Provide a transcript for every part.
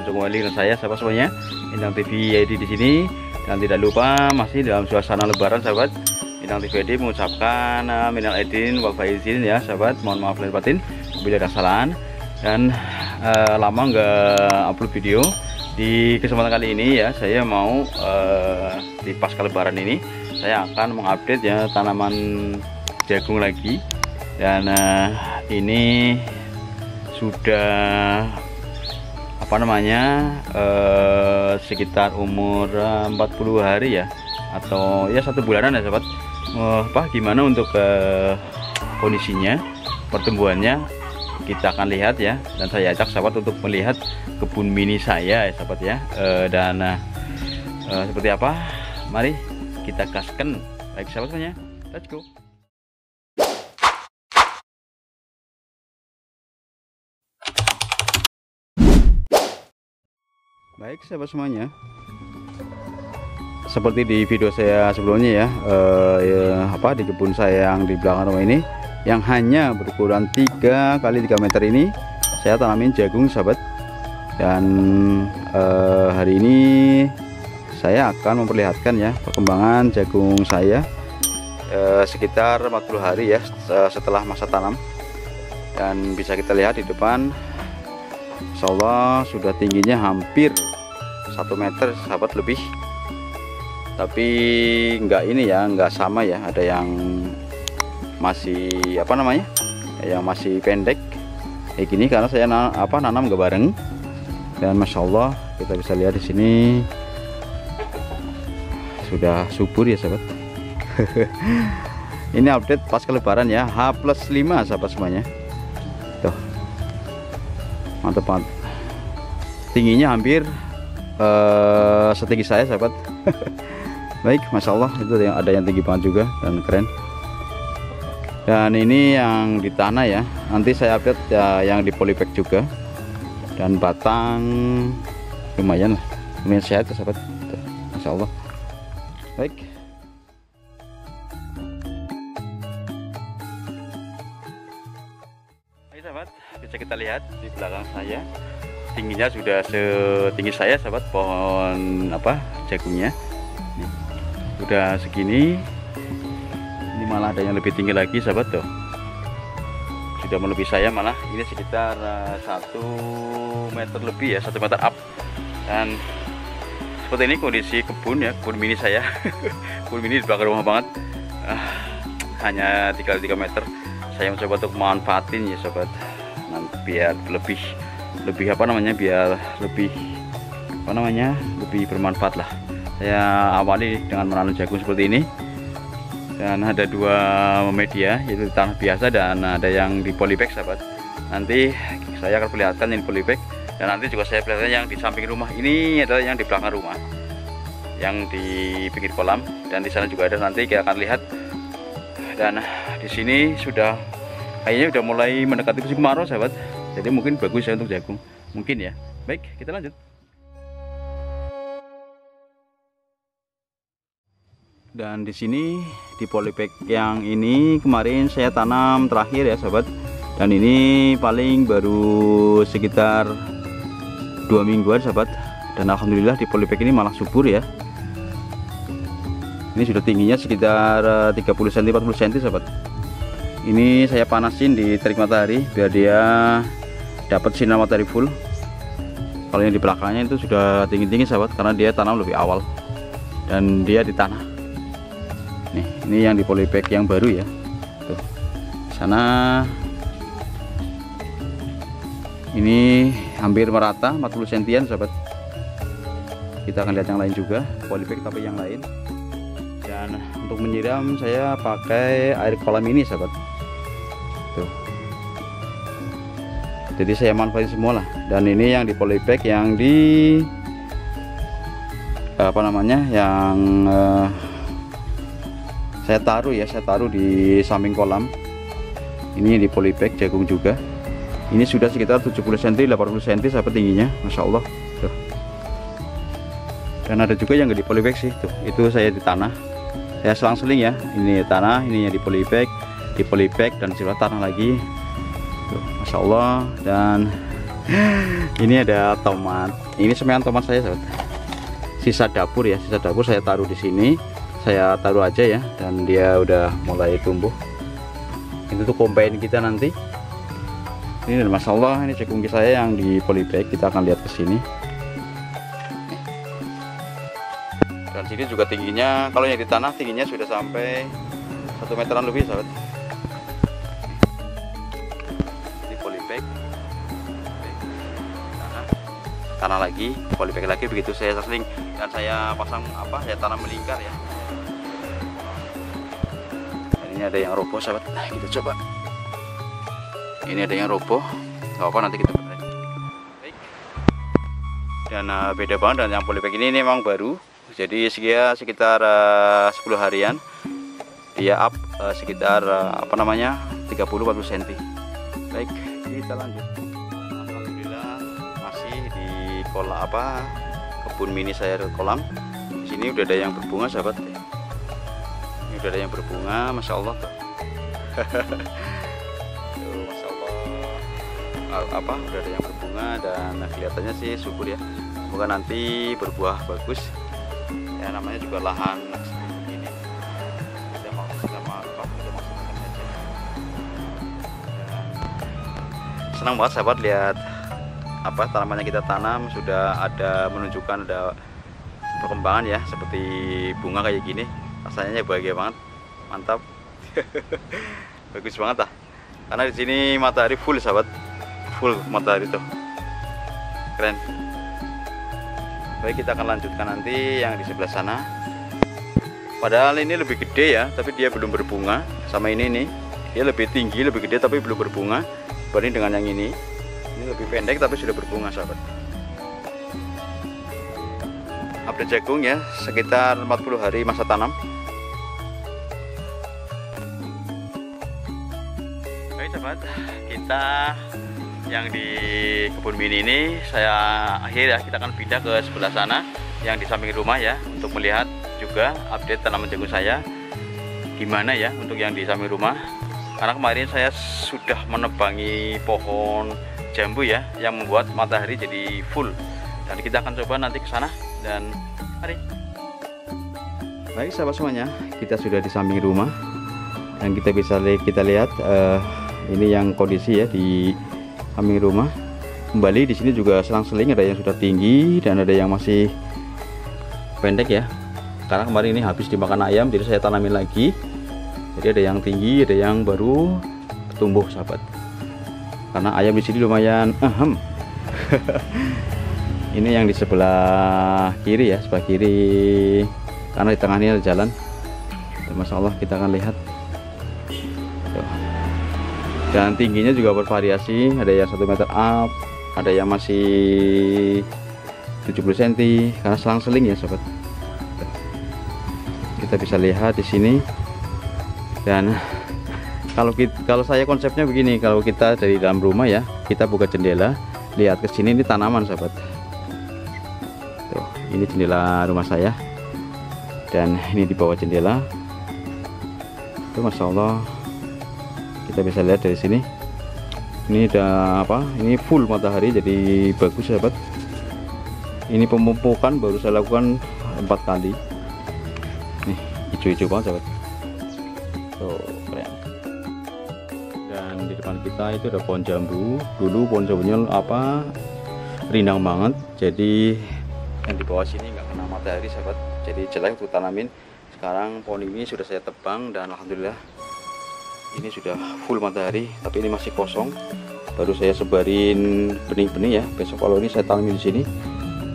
berkunjung kembali dengan saya sahabat semuanya, Bintang TV ID di sini. Dan tidak lupa masih dalam suasana lebaran sahabat, Bintang TV ID mengucapkan minal aidin wal faizin ya sahabat, mohon maaf lahir batin bila ada kesalahan. Dan lama nggak upload video. Di kesempatan kali ini ya saya mau di pasca lebaran ini saya akan mengupdate ya tanaman jagung lagi. Dan ini sudah apa namanya sekitar umur 40 hari ya, atau ya 1 bulanan ya sahabat. Gimana untuk kondisinya, pertumbuhannya kita akan lihat ya. Dan saya ajak sahabat untuk melihat kebun mini saya ya sahabat ya. Seperti apa, mari kita gaskan. Baik sahabat semuanya, let's go. Baik sahabat semuanya, seperti di video saya sebelumnya ya, di kebun saya yang di belakang rumah ini, yang hanya berukuran 3 x 3 meter ini saya tanamin jagung sahabat. Dan hari ini saya akan memperlihatkan ya perkembangan jagung saya sekitar 40 hari ya setelah masa tanam. Dan bisa kita lihat di depan, Insya Allah sudah tingginya hampir 1 meter sahabat lebih. Tapi enggak ini ya, enggak sama ya, ada yang masih apa namanya, yang masih pendek kayak gini karena saya nanam gak bareng. Dan Masya Allah kita bisa lihat di sini sudah subur ya sahabat. Ini update pasca lebaran ya, H+5 sahabat semuanya. Tuh, mantap banget, tingginya hampir setinggi saya sahabat. Baik, Masya Allah, itu ada yang tinggi banget juga dan keren. Dan ini yang di tanah ya, nanti saya update ya, yang di polybag juga. Dan batang lumayan lah, lumayan sehat ya sahabat. Masya Allah. Baik, sahabat, bisa kita lihat di belakang saya, tingginya sudah setinggi saya sahabat, pohon jagungnya nih, udah segini. Ini malah ada yang lebih tinggi lagi sahabat tuh, sudah melebihi saya, malah ini sekitar 1 meter lebih ya, 1 meter up. Dan seperti ini kondisi kebun ya, kebun mini saya. Kebun mini di belakang rumah banget, hanya 3 meter. Saya mencoba untuk manfaatin ya sahabat, nanti biar lebih biar lebih bermanfaat lah. Saya awali dengan menanam jagung seperti ini. Dan ada 2 media, yaitu tanah biasa dan ada yang di polybag sahabat. Nanti saya akan perlihatkan yang polybag, dan nanti juga saya perlihatkan yang di samping rumah. Ini adalah yang di belakang rumah, yang di pinggir kolam, dan di sana juga ada, nanti kita akan lihat. Dan di sini sudah kayaknya udah mulai mendekati musim kemarau sahabat, jadi mungkin bagus ya untuk jagung, mungkin ya. Baik, kita lanjut. Dan di sini di polybag yang ini kemarin saya tanam terakhir ya sahabat. Dan ini paling baru sekitar 2 mingguan sahabat. Dan alhamdulillah di polybag ini malah subur ya. Ini sudah tingginya sekitar 30 cm 40 cm sahabat. Ini saya panasin di terik matahari biar dia dapat sinar matahari full. Kalau yang di belakangnya itu sudah tinggi-tinggi sahabat, karena dia tanam lebih awal dan dia di tanah. Nih, ini yang di polybag yang baru ya. Tuh, sana ini hampir merata 40 cm sahabat. Kita akan lihat yang lain juga, polybag tapi yang lain. Dan untuk menyiram saya pakai air kolam ini sahabat. Tuh, jadi saya manfaatin semua lah. Dan ini yang di polybag yang di yang saya taruh di samping kolam. Ini di polybag jagung juga. Ini sudah sekitar 70 cm 80 cm sahabat tingginya, Masya Allah. Tuh. Dan ada juga yang nggak di polybag sih. Tuh, itu saya di tanah. Saya selang-seling ya. Ini tanah, ini yang di polybag, dan sebelah tanah lagi. Tuh, Masya Allah. Dan Ini ada tomat. Ini semuanya tomat saya, sahabat. Sisa dapur ya, sisa dapur saya taruh di sini. Saya taruh aja ya, dan dia udah mulai tumbuh. Itu tuh combine kita nanti. Ini dan masya Allah, ini cekungki saya yang di polybag. Kita akan lihat ke sini. Dan sini juga tingginya, kalau yang di tanah tingginya sudah sampai 1 meteran lebih, sahabat. Di polybag, tanah lagi, polybag lagi, begitu saya seling dan saya pasang saya tanam melingkar ya. Dan ini ada yang roboh, sahabat. Nah, kita coba. Ini ada yang roboh, nggak apa nanti kita benerin. Baik. Dan beda banget dan yang polybag ini memang baru. Jadi sekitar 10 harian dia up sekitar 30-40 cm. Baik, kita lanjut. Alhamdulillah masih di kolam kebun mini saya kolam. Di sini udah ada yang berbunga, sahabat. Ini udah ada yang berbunga, masya Allah tuh. Tuh, masya Allah. Udah ada yang berbunga dan kelihatannya sih subur ya. Semoga nanti berbuah bagus. Ya, namanya juga lahan ini kita maksimalkan saja. Senang banget, sahabat, lihat tanamannya kita tanam sudah ada menunjukkan ada perkembangan ya, seperti bunga kayak gini. Rasanya bahagia banget, mantap. Bagus banget lah, karena di sini matahari full, sahabat, full matahari tuh, keren. Baik, kita akan lanjutkan nanti yang di sebelah sana. Padahal ini lebih gede ya, tapi dia belum berbunga. Sama ini nih, dia lebih tinggi, lebih gede, tapi belum berbunga. Banding dengan yang ini lebih pendek tapi sudah berbunga, sahabat. Update jagung ya, sekitar 40 hari masa tanam. Baik, sahabat, kita yang di kebun mini ini saya akhir ya, kita akan pindah ke sebelah sana yang di samping rumah ya, untuk melihat juga update tanaman jagung saya gimana ya untuk yang di samping rumah. Karena kemarin saya sudah menebangi pohon jambu ya, yang membuat matahari jadi full, dan kita akan coba nanti ke sana. Dan mari. Baik, sahabat semuanya, kita sudah di samping rumah dan kita bisa lihat ini yang kondisi ya di samping rumah. Kembali di sini juga selang-seling, ada yang sudah tinggi dan ada yang masih pendek ya, karena kemarin ini habis dimakan ayam, jadi saya tanamin lagi. Jadi ada yang tinggi, ada yang baru tumbuh, sahabat, karena ayam di sini lumayan ini yang di sebelah kiri ya, sebelah kiri, karena di tengah ini ada jalan. Masya Allah, kita akan lihat. Dan tingginya juga bervariasi, ada yang 1 meter up, ada yang masih 70 cm, karena selang-seling ya, sahabat. Kita bisa lihat di sini. Dan kalau saya konsepnya begini, kalau kita dari dalam rumah ya, kita buka jendela, lihat ke sini, ini tanaman, sahabat. Tuh, ini jendela rumah saya, dan ini di bawah jendela. Tuh, masya Allah, kita bisa lihat dari sini. Ini ada ini full matahari, jadi bagus, sahabat. Ini pemupukan baru saya lakukan 4 kali. Nih, hijau-hijau banget, sahabat. Tuh, keren. Dan di depan kita itu ada pohon jambu. Dulu pohon jambunya rindang banget, jadi yang di bawah sini nggak kena matahari, sahabat, jadi jelek untuk tanamin. Sekarang pohon ini sudah saya tebang dan alhamdulillah ini sudah full matahari, tapi ini masih kosong. Baru saya sebarin benih-benih ya. Besok kalau ini saya tanamin di sini.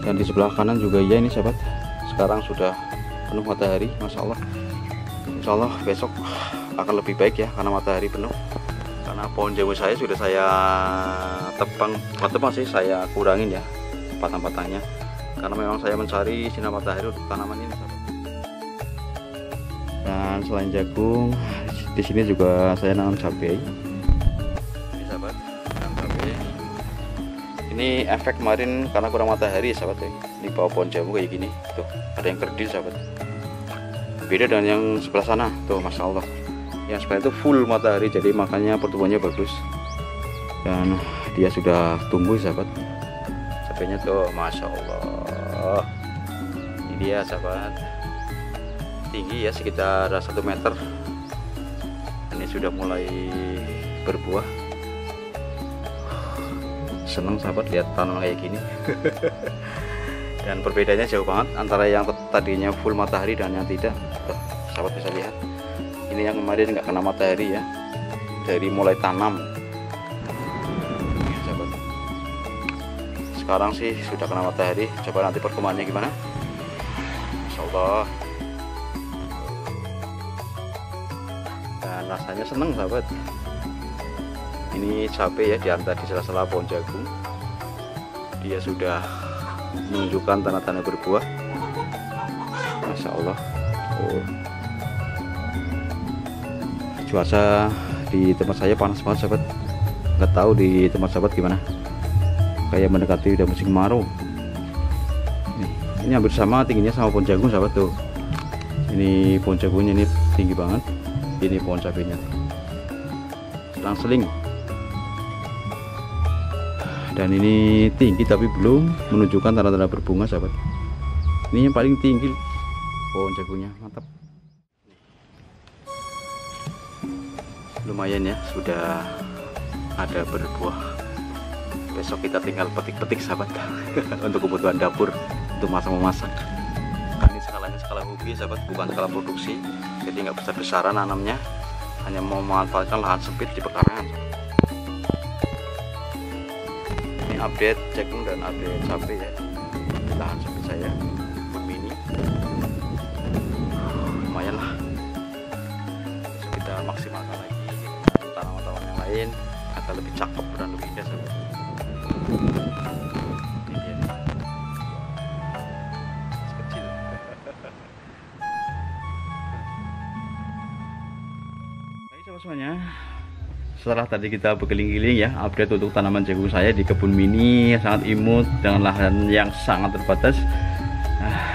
Dan di sebelah kanan juga ya, ini, sahabat. Sekarang sudah penuh matahari, masya Allah. Insya Allah besok akan lebih baik ya, karena matahari penuh. Karena pohon jambu saya sudah saya tebang, sih saya kurangin ya batang-batangnya, karena memang saya mencari sinar matahari untuk tanaman ini, sahabat. Dan selain jagung, di sini juga saya nanam cabai. Ini, sahabat, nanam cabai. Ini efek kemarin karena kurang matahari, sahabat. Di bawah pohon jambu kayak gini, tuh ada yang kerdil, sahabat. Beda dengan yang sebelah sana, tuh masya Allah. Yang sebelah itu full matahari, jadi makanya pertumbuhannya bagus. Dan dia sudah tumbuh sahabat. Cabenya tuh Masya Allah, ini dia sahabat, tinggi ya sekitar 1 meter. Ini sudah mulai berbuah. Seneng sahabat lihat tanaman kayak gini. Dan perbedaannya jauh banget antara yang tadinya full matahari dan yang tidak. Tuh, sahabat bisa lihat, ini yang kemarin nggak kena matahari ya, dari mulai tanam. Sahabat, sekarang sih sudah kena matahari. Coba nanti perkembangannya gimana. Masya Allah. Dan rasanya seneng sahabat. Ini cabai ya, diantar di sela-sela pohon jagung. Dia sudah menunjukkan tanda-tanda berbuah. Masya Allah. Cuaca di tempat saya panas banget sahabat. Nggak tahu di tempat sahabat gimana. Kayak mendekati udah musim kemarau. Ini hampir sama tingginya sama pohon jagung sahabat tuh. Ini pohon jagungnya ini tinggi banget. Ini pohon cabenya selang-seling. Dan ini tinggi tapi belum menunjukkan tanda-tanda berbunga sahabat. Ini yang paling tinggi pohon jagungnya, mantap. Lumayan ya, sudah ada berbuah. Besok kita tinggal petik-petik sahabat. Untuk kebutuhan dapur, untuk masak-memasak. Ini skalanya skala hobi sahabat, bukan skala produksi. Jadi nggak besar-besaran nanamnya, hanya mau memanfaatkan lahan sempit di pekarangan. Update jagung dan update cabai ya, lahan sempit saya mini. Lumayan lah, bisa kita maksimalkan lagi tanaman-tanaman yang lain agar lebih cakep dan lebih indah sahabat. Ini dia nih, kecil. Baik sahabat semuanya, setelah tadi kita berkeliling-keliling ya, update untuk tanaman jagung saya di kebun mini yang sangat imut dengan lahan yang sangat terbatas.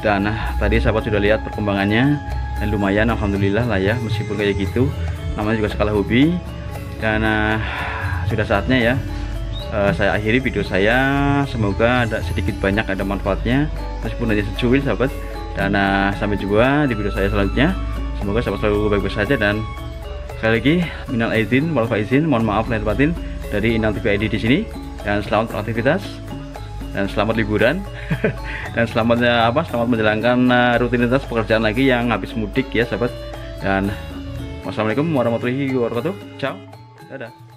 Dan tadi sahabat sudah lihat perkembangannya, dan lumayan alhamdulillah lah ya, meskipun kayak gitu namanya juga skala hobi. Dan sudah saatnya ya, saya akhiri video saya. Semoga ada sedikit banyak ada manfaatnya, meskipun hanya secuil sahabat. Dan sampai jumpa di video saya selanjutnya. Semoga sahabat selalu baik-baik saja, dan sekali lagi minal aidin wal faizin, mohon maaf lahir batin dari Inal TV ID di sini. Dan selamat beraktivitas dan selamat liburan. Dan selamat menjalankan rutinitas pekerjaan lagi yang habis mudik ya sahabat. Dan wassalamualaikum warahmatullahi wabarakatuh. Ciao, dadah.